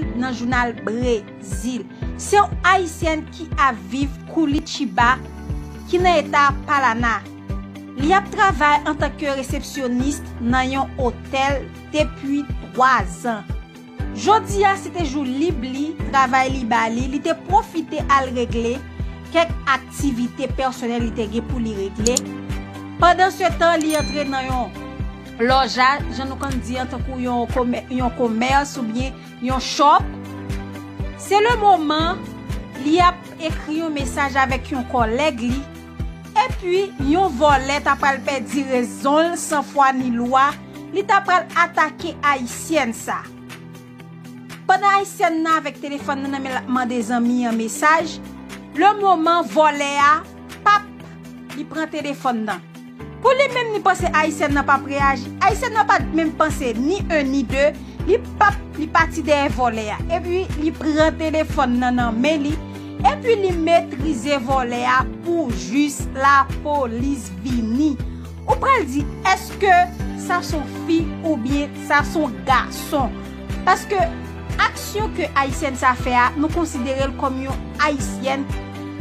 article dans le journal Brésil. C'est un haïtien qui a vécu Curitiba, qui dans l'état Paraná. Il a travaillé en tant que réceptionniste dans un hôtel depuis 3 ans. Jodi a c'était jour libre li, travail li bali, il était profité à régler quelques activités personnelles il était pour lui régler. Pendant ce temps, il entre dans un logeage, je nous kan dit en tant que un commerce ou bien un shop. C'est le moment il a écrit un message avec un collègue li. Et puis, yon volet t'a pral perdre raison sans foi ni loi, li t'a pral attaquer haïtienne ça. Pendant haïtienne avec téléphone nan man des amis un message, le moment volet a pap, li prend téléphone nan. Pour lui même ni penser haïtienne n'a pas réagi, haïtienne n'a pas même pensé ni un ni deux, li pap li parti derrière volet a. Et puis, li prend téléphone nan mais li et puis li maîtriser volet a pour juste la police vini. Ou pral dit est-ce que ça son fille ou bien ça son garçon? Parce que action que haïtienne ça fait nous considérer comme une haïtienne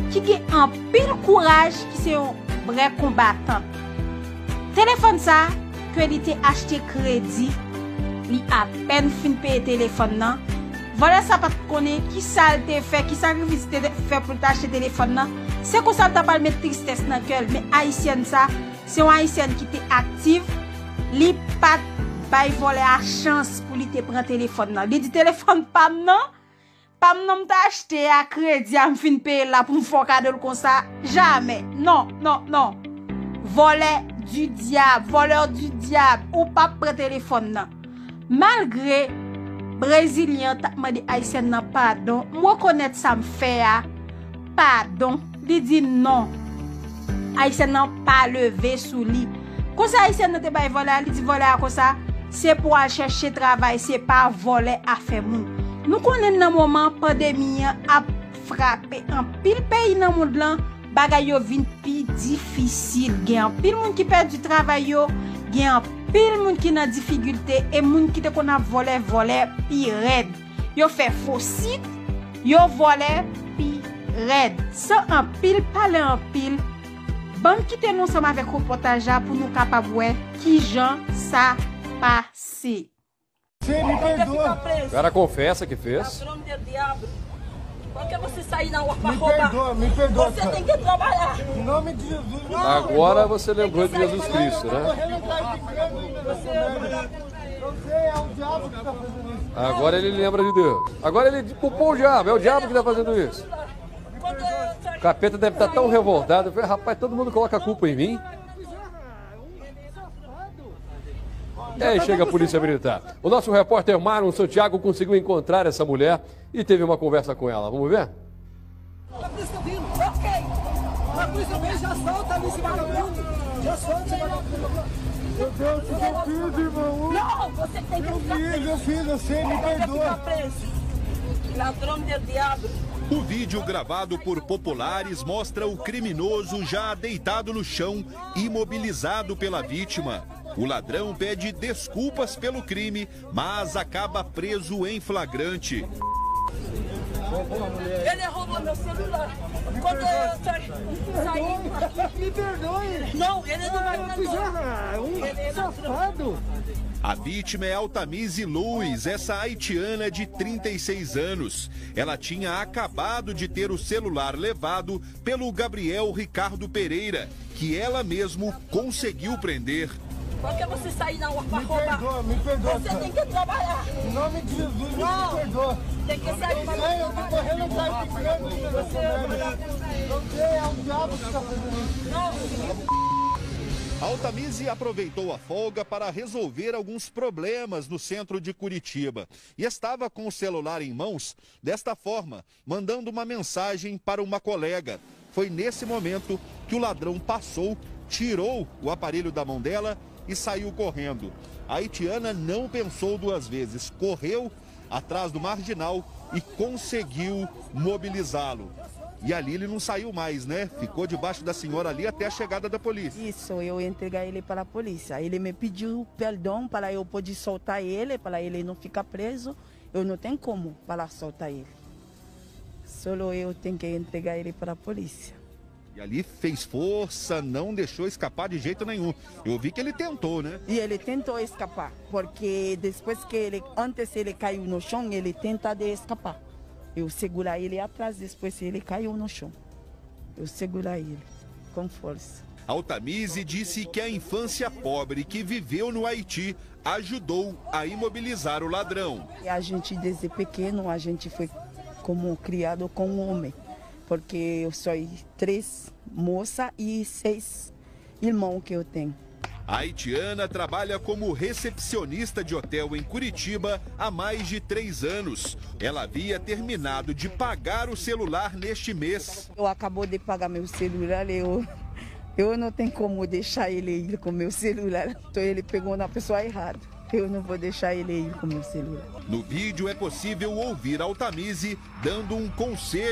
qui a un pile courage, qui c'est un vrai combattant. Téléphone ça que il était acheté crédit, li à peine fin payer téléphone nan. Voilà ça pas connaît qui ça te fait, qui sacrifice te fait pour t'acheter téléphone nan. C'est comme ça t'a pas mettre tristesse dans cœur, mais haïtienne ça, c'est une haïtienne qui était active, li pas bay voler à chance pour li te prendre téléphone nan. Li dit téléphone pam nan t'a acheté à crédit am fin payer là pour me faire cadeau comme ça. Jamais. Non. Voleur du diable ou pas prendre téléphone nan. Malgré Brésilien t'a demandé haïtien nan pardon, moi connaître ça me fait pardon. Li dit non. Haïtien nan pas levé sous lit. Comme ça haïtien nan te bay voler, li dit voler comme ça, c'est pour aller chercher travail, c'est pas voler à faire moun. Nous connaissons dans moment pandémie a frappé en pile pays dans monde là, bagay yo vinn pi difficile. Gen pile moun qui perd du travail yo, gen pile moun qui dans difficulté et moun qui te qu'on a volé pi red. Yo fait faux site, yo volé pi red. Sans en pile parler en pile. Bon quitter nous ensemble avec reportage pour nous capable voir qui gens ça passé. O cara confessa que fez. Por que você sair na rua para roubar? Me perdoa. Você tem que trabalhar. Em nome de Jesus. Agora você lembrou de Jesus Cristo, né? Você é o diabo que está fazendo isso. Agora ele lembra de Deus. Agora ele culpou o diabo, é o diabo que está fazendo isso. O capeta deve estar tão revoltado. Eu falei, rapaz, todo mundo coloca a culpa em mim. E aí chega a polícia militar. O nosso repórter Marlon Santiago conseguiu encontrar essa mulher e teve uma conversa com ela. Vamos ver? A polícia tá vindo. Ok. A polícia vem, já solta ali esse vagabundo. Já solta esse vagabundo. Meu Deus, eu fiz, irmão. Não, você tem que ficar preso. Eu fiz, eu sei, me perdoa. Ladrão de diabo. O vídeo gravado por populares mostra o criminoso já deitado no chão, imobilizado pela vítima. O ladrão pede desculpas pelo crime, mas acaba preso em flagrante. Ele roubou meu celular. Quando eu saí... Me perdoe. Não, ele não vai Um safado. A vítima é Altamise Luz, essa haitiana de 36 anos. Ela tinha acabado de ter o celular levado pelo Gabriel Ricardo Pereira, que ela mesmo conseguiu prender. Por que você sair na rua para roubar? Me perdoa. Você tem que trabalhar. Em nome de Jesus, me perdoa. Tem que sair para Eu tô correndo atrás de grande. Você é o diabo que está fazendo isso. Altamise aproveitou a folga para resolver alguns problemas no centro de Curitiba e estava com o celular em mãos desta forma, mandando uma mensagem para uma colega. Foi nesse momento que o ladrão passou, tirou o aparelho da mão dela e saiu correndo. A haitiana não pensou duas vezes, correu atrás do marginal e conseguiu mobilizá-lo. E ali ele não saiu mais, né? Ficou debaixo da senhora ali até a chegada da polícia. Isso, eu entreguei ele para a polícia. Ele me pediu perdão para eu poder soltar ele, para ele não ficar preso. Eu não tenho como para soltar ele. Só eu tenho que entregar ele para a polícia. E ali fez força, não deixou escapar de jeito nenhum. Eu vi que ele tentou, né? E ele tentou escapar, porque depois que antes ele caiu no chão, ele tenta de escapar. Eu segurar ele atrás, depois ele caiu no chão. Eu segurar ele com força. Altamisi disse que a infância pobre que viveu no Haiti ajudou a imobilizar o ladrão. E a gente, desde pequeno, a gente foi como criado com homem. Porque eu sou 3 moças e 6 irmãos que eu tenho. A haitiana trabalha como recepcionista de hotel em Curitiba há mais de 3 anos. Ela havia terminado de pagar o celular neste mês. Eu acabou de pagar meu celular, eu não tenho como deixar ele ir com meu celular. Então ele pegou na pessoa errada. Eu não vou deixar ele ir com meu celular. No vídeo é possível ouvir Altamisi dando um conselho.